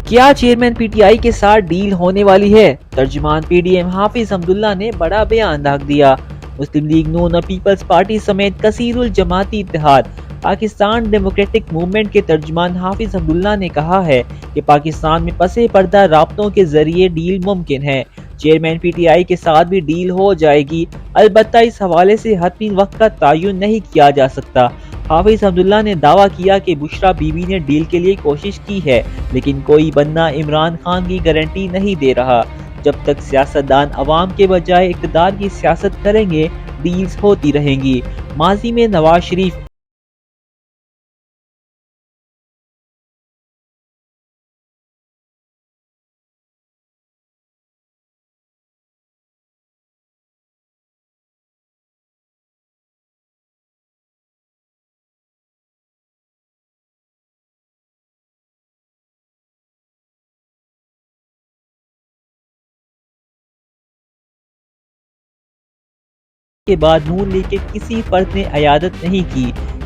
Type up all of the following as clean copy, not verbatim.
क्या chairman PTI के साथ डील होने वाली है? तर्जुमान पीडीएम हाफिज अब्दुल्ला ने बड़ा बयान दाग दिया। मुस्लिम लीग नून और पीपल्स पार्टी समेत कसीरुल जमाती इत्तेहाद पाकिस्तान डेमोक्रेटिक मूवमेंट के तर्जुमान हाफिज अब्दुल्ला ने कहा है कि पाकिस्तान में पसे पर्दा राब्तों के जरिए डील मुमकिन है। चेयरमैन पीटीआई के साथ भी डील हो जाएगी, अलबत्ता इस हवाले से हतमी वक्त का तयन नहीं किया जा सकता। हाफिज अब्दुल्ला ने दावा किया कि बुशरा बीबी ने डील के लिए कोशिश की है, लेकिन कोई बंदा इमरान खान की गारंटी नहीं दे रहा। जब तक सियासतदान अवाम के बजाय इक़्तिदार की सियासत करेंगे, डील्स होती रहेंगी। माजी में नवाज शरीफ के बाद नून लीग के किसी फर्द ने अयादत नहीं की,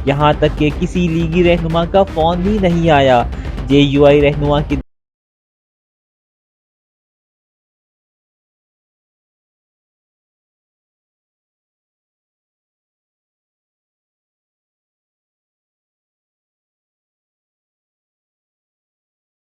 यहाँ तक कि किसी लीगी रहनुमा का फोन भी नहीं आया। जेयूआई रहनुमा की